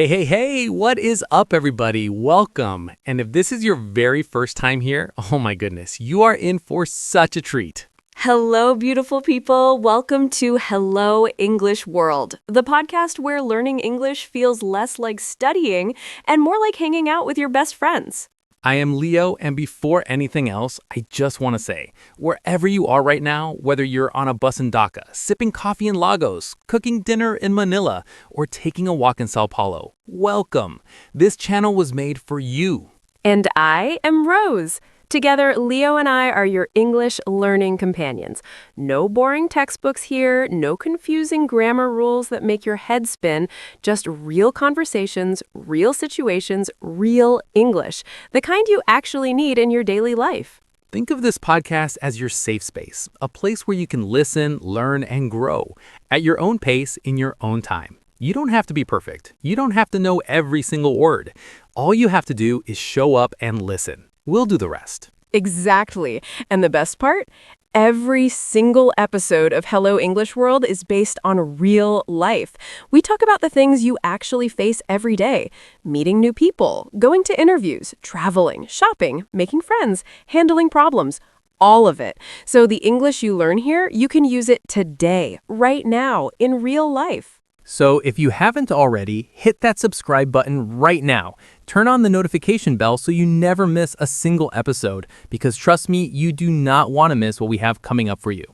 Hey, what is up, everybody? Welcome. And if this is your very first time here, oh my goodness, you are in for such a treat. Hello, beautiful people. Welcome to Hello English World, the podcast where learning English feels less like studying and more like hanging out with your best friends. I am Leo, and before anything else, I just want to say, wherever you are right now, whether you're on a bus in Dhaka, sipping coffee in Lagos, cooking dinner in Manila, or taking a walk in Sao Paulo, welcome. This channel was made for you. And I am Rose. Together, Leo and I are your English learning companions. No boring textbooks here, no confusing grammar rules that make your head spin, just real conversations, real situations, real English, the kind you actually need in your daily life. Think of this podcast as your safe space, a place where you can listen, learn, and grow at your own pace in your own time. You don't have to be perfect. You don't have to know every single word. All you have to do is show up and listen. We'll do the rest. Exactly. And the best part? Every single episode of Hello English World is based on real life. We talk about the things you actually face every day. Meeting new people, going to interviews, traveling, shopping, making friends, handling problems. All of it. So the English you learn here, you can use it today, right now, in real life. So if you haven't already, hit that subscribe button right now. Turn on the notification bell so you never miss a single episode, because trust me, you do not want to miss what we have coming up for you.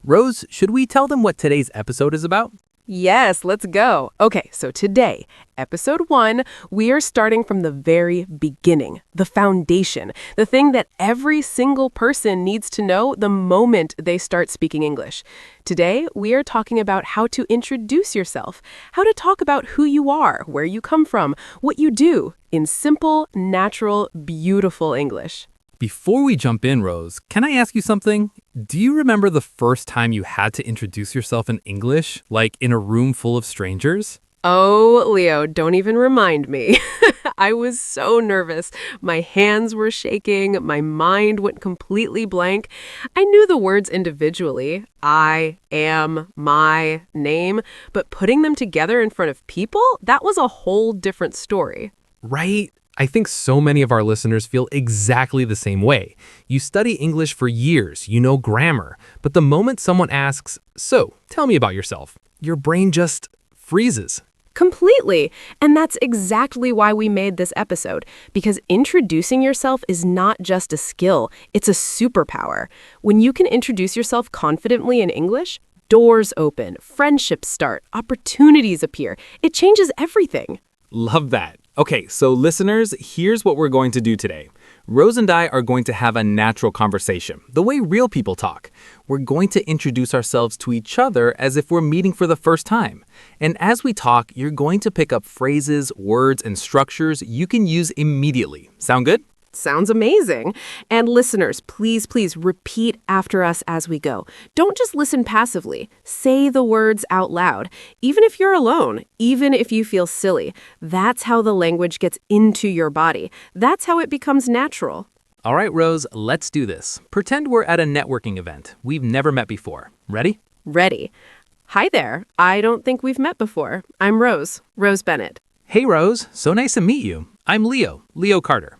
Rose, should we tell them what today's episode is about? Yes, let's go. Okay, so today, episode 1, we are starting from the very beginning, the foundation, the thing that every single person needs to know the moment they start speaking English. Today, we are talking about how to introduce yourself, how to talk about who you are, where you come from, what you do, in simple, natural, beautiful English. Before we jump in, Rose, can I ask you something? Do you remember the first time you had to introduce yourself in English, like in a room full of strangers? Oh, Leo, don't even remind me. I was so nervous. My hands were shaking. My mind went completely blank. I knew the words individually, I, am, my, name, but putting them together in front of people, that was a whole different story. Right? I think so many of our listeners feel exactly the same way. You study English for years, you know grammar, but the moment someone asks, "So, tell me about yourself," your brain just freezes. Completely. And that's exactly why we made this episode, because introducing yourself is not just a skill, it's a superpower. When you can introduce yourself confidently in English, doors open, friendships start, opportunities appear. It changes everything. Love that. Okay, so listeners, here's what we're going to do today. Rose and I are going to have a natural conversation, the way real people talk. We're going to introduce ourselves to each other as if we're meeting for the first time. And as we talk, you're going to pick up phrases, words, and structures you can use immediately. Sound good? Sounds amazing. And listeners, please repeat after us as we go. Don't just listen passively. Say the words out loud. Even if you're alone, even if you feel silly. That's how the language gets into your body. That's how it becomes natural. All right, Rose, let's do this. Pretend we're at a networking event. We've never met before. Ready? Ready. Hi there. I don't think we've met before. I'm Rose Bennett. Hey, Rose. So nice to meet you. I'm Leo Carter.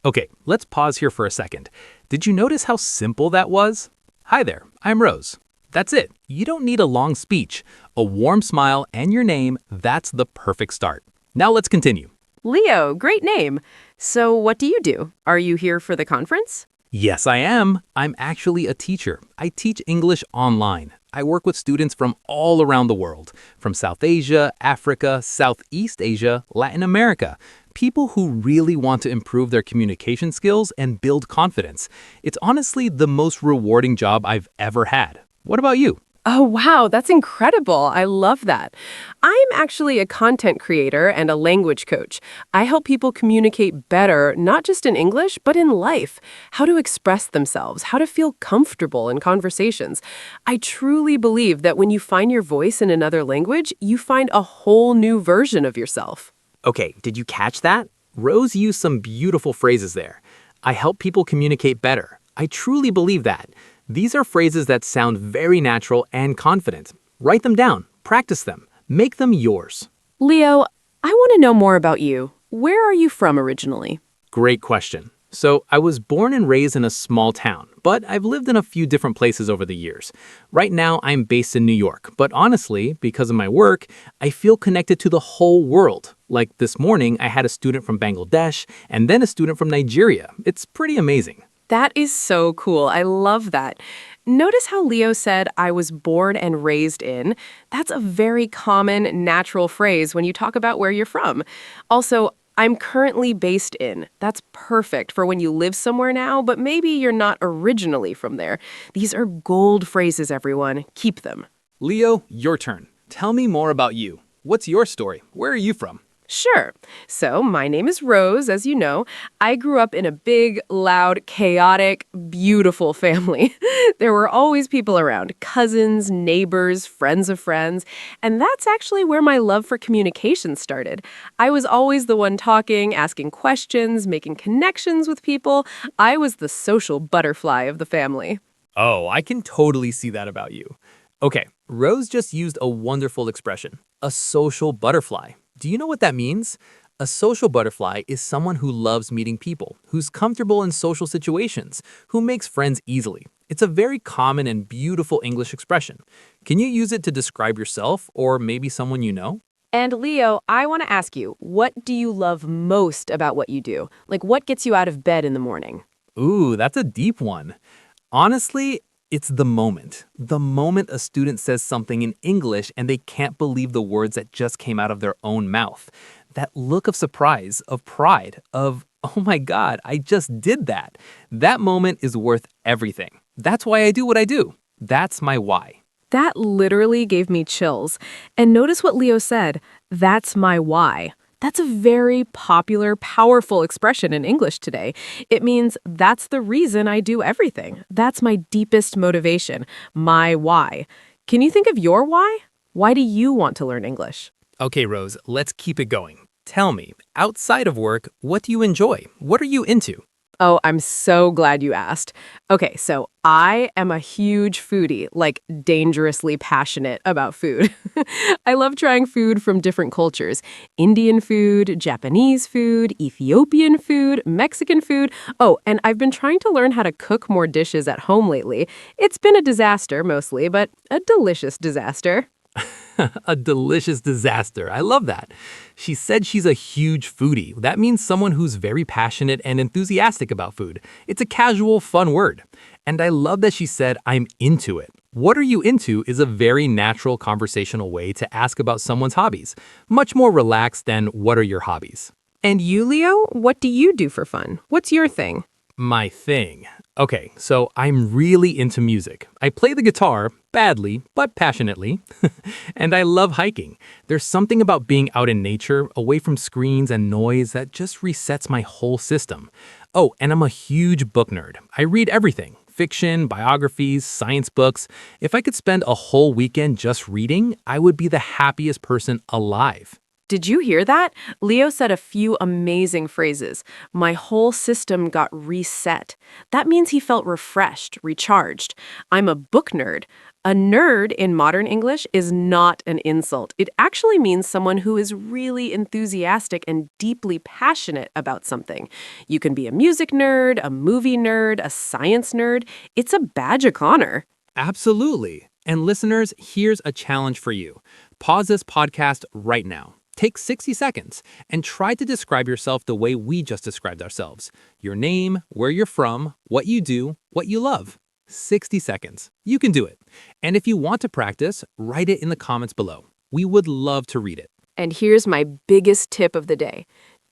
Okay, let's pause here for a second. Did you notice how simple that was? Hi there, I'm Rose. That's it. You don't need a long speech. A warm smile and your name, that's the perfect start. Now let's continue. Leo, great name. So what do you do? Are you here for the conference? Yes, I am. I'm actually a teacher. I teach English online. I work with students from all around the world, from South Asia, Africa, Southeast Asia, Latin America. People who really want to improve their communication skills and build confidence. It's honestly the most rewarding job I've ever had. What about you? Oh, wow, that's incredible. I love that. I'm actually a content creator and a language coach. I help people communicate better, not just in English, but in life. How to express themselves, how to feel comfortable in conversations. I truly believe that when you find your voice in another language, you find a whole new version of yourself. Okay, did you catch that? Rose used some beautiful phrases there. I help people communicate better. I truly believe that. These are phrases that sound very natural and confident. Write them down, practice them, make them yours. Leo, I want to know more about you. Where are you from originally? Great question. So, I was born and raised in a small town, but I've lived in a few different places over the years. Right now, I'm based in New York, but honestly, because of my work, I feel connected to the whole world. Like this morning, I had a student from Bangladesh and then a student from Nigeria. It's pretty amazing. That is so cool. I love that. Notice how Leo said, I was born and raised in. That's a very common, natural phrase when you talk about where you're from. Also, I'm currently based in. That's perfect for when you live somewhere now, but maybe you're not originally from there. These are gold phrases, everyone. Keep them. Leo, your turn. Tell me more about you. What's your story? Where are you from? Sure. So, my name is Rose, as you know. I grew up in a big, loud, chaotic, beautiful family. There were always people around, cousins, neighbors, friends of friends, and that's actually where my love for communication started. I was always the one talking, asking questions, making connections with people. I was the social butterfly of the family. Oh, I can totally see that about you. Okay, Rose just used a wonderful expression, a social butterfly. Do you know what that means? A social butterfly is someone who loves meeting people, who's comfortable in social situations, who makes friends easily. It's a very common and beautiful English expression. Can you use it to describe yourself or maybe someone you know? And Leo, I want to ask you, what do you love most about what you do? Like, what gets you out of bed in the morning? Ooh, that's a deep one. Honestly, it's the moment. The moment a student says something in English and they can't believe the words that just came out of their own mouth. That look of surprise, of pride, of, oh my God, I just did that. That moment is worth everything. That's why I do what I do. That's my why. That literally gave me chills. And notice what Leo said, that's my why. That's a very popular, powerful expression in English today. It means that's the reason I do everything. That's my deepest motivation, my why. Can you think of your why? Why do you want to learn English? Okay, Rose, let's keep it going. Tell me, outside of work, what do you enjoy? What are you into? Oh, I'm so glad you asked. Okay, so I am a huge foodie, like dangerously passionate about food. I love trying food from different cultures. Indian food, Japanese food, Ethiopian food, Mexican food. Oh, and I've been trying to learn how to cook more dishes at home lately. It's been a disaster mostly, but a delicious disaster. A delicious disaster. I love that. She said she's a huge foodie. That means someone who's very passionate and enthusiastic about food. It's a casual, fun word. And I love that she said, I'm into it. What are you into is a very natural conversational way to ask about someone's hobbies. Much more relaxed than what are your hobbies? And you, Leo, what do you do for fun? What's your thing? My thing. Okay, so I'm really into music. I play the guitar, badly, but passionately. And I love hiking. There's something about being out in nature, away from screens and noise, that just resets my whole system. Oh, and I'm a huge book nerd. I read everything. Fiction, biographies, science books. If I could spend a whole weekend just reading, I would be the happiest person alive. Did you hear that? Leo said a few amazing phrases. My whole system got reset. That means he felt refreshed, recharged. I'm a book nerd. A nerd in modern English is not an insult. It actually means someone who is really enthusiastic and deeply passionate about something. You can be a music nerd, a movie nerd, a science nerd. It's a badge of honor. Absolutely. And listeners, here's a challenge for you. Pause this podcast right now. Take 60 seconds and try to describe yourself the way we just described ourselves. Your name, where you're from, what you do, what you love. 60 seconds. You can do it. And if you want to practice, write it in the comments below. We would love to read it. And here's my biggest tip of the day.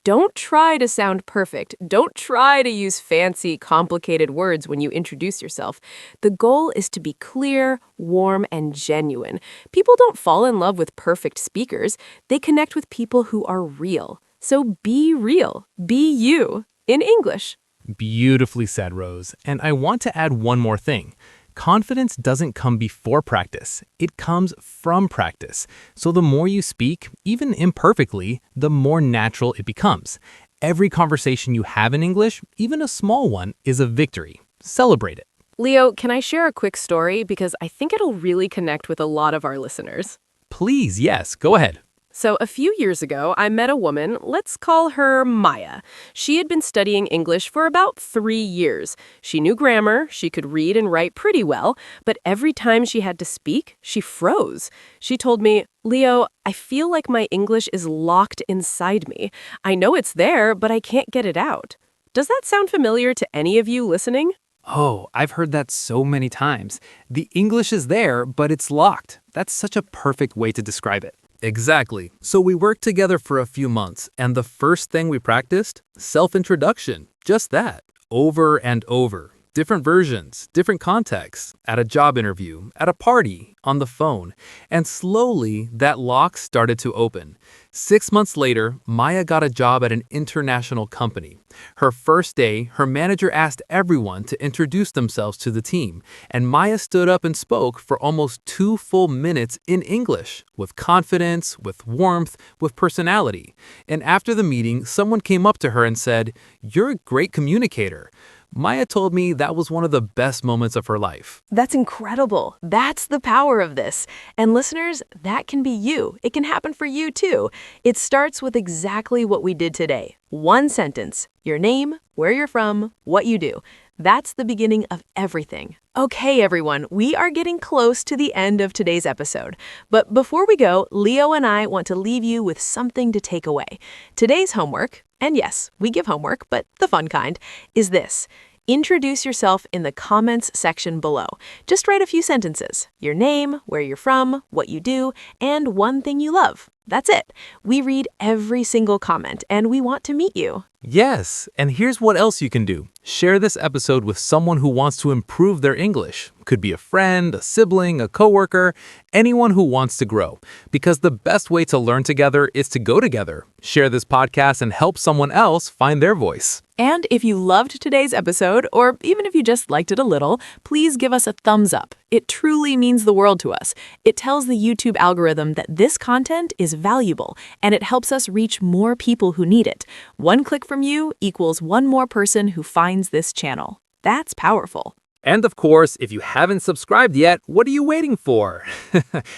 Don't try to sound perfect. Don't try to use fancy, complicated words when you introduce yourself. The goal is to be clear, warm, and genuine. People don't fall in love with perfect speakers. They connect with people who are real. So be real. Be you in English. Beautifully said, Rose. And I want to add one more thing. Confidence doesn't come before practice. It comes from practice. So the more you speak, even imperfectly, the more natural it becomes. Every conversation you have in English, even a small one, is a victory. Celebrate it. Leo, can I share a quick story? Because I think it'll really connect with a lot of our listeners. Please, yes, go ahead. So, a few years ago, I met a woman, let's call her Maya. She had been studying English for about 3 years. She knew grammar, she could read and write pretty well, but every time she had to speak, she froze. She told me, Leo, I feel like my English is locked inside me. I know it's there, but I can't get it out. Does that sound familiar to any of you listening? Oh, I've heard that so many times. The English is there, but it's locked. That's such a perfect way to describe it. Exactly. So we worked together for a few months, and the first thing we practiced? Self-introduction. Just that. Over and over. Different versions, different contexts, at a job interview, at a party, on the phone. And slowly, that lock started to open. 6 months later, Maya got a job at an international company. Her first day, her manager asked everyone to introduce themselves to the team, and Maya stood up and spoke for almost 2 full minutes in English, with confidence, with warmth, with personality. And after the meeting, someone came up to her and said, "You're a great communicator." Maya told me that was one of the best moments of her life. That's incredible. That's the power of this. And listeners, that can be you. It can happen for you too. It starts with exactly what we did today. One sentence, your name, where you're from, what you do. That's the beginning of everything. Okay, everyone, we are getting close to the end of today's episode. But before we go, Leo and I want to leave you with something to take away. Today's homework, and yes, we give homework, but the fun kind, is this. Introduce yourself in the comments section below. Just write a few sentences. Your name, where you're from, what you do, and one thing you love. That's it. We read every single comment, and we want to meet you. Yes, and here's what else you can do. Share this episode with someone who wants to improve their English. Could be a friend, a sibling, a coworker, anyone who wants to grow. Because the best way to learn together is to go together. Share this podcast and help someone else find their voice. And if you loved today's episode, or even if you just liked it a little, please give us a thumbs up. It truly means the world to us. It tells the YouTube algorithm that this content is valuable, and it helps us reach more people who need it. One click from you equals one more person who finds this channel. That's powerful. And of course, if you haven't subscribed yet, what are you waiting for?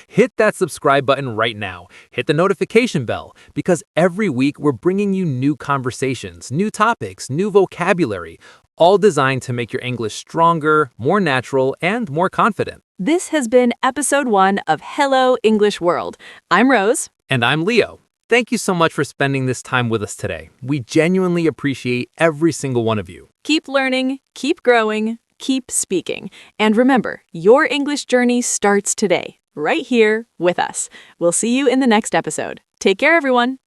Hit that subscribe button right now. Hit the notification bell, because every week we're bringing you new conversations, new topics, new vocabulary, all designed to make your English stronger, more natural, and more confident. This has been episode 1 of Hello English World. I'm Rose. And I'm Leo. Thank you so much for spending this time with us today. We genuinely appreciate every single one of you. Keep learning, keep growing, keep speaking. And remember, your English journey starts today, right here with us. We'll see you in the next episode. Take care, everyone.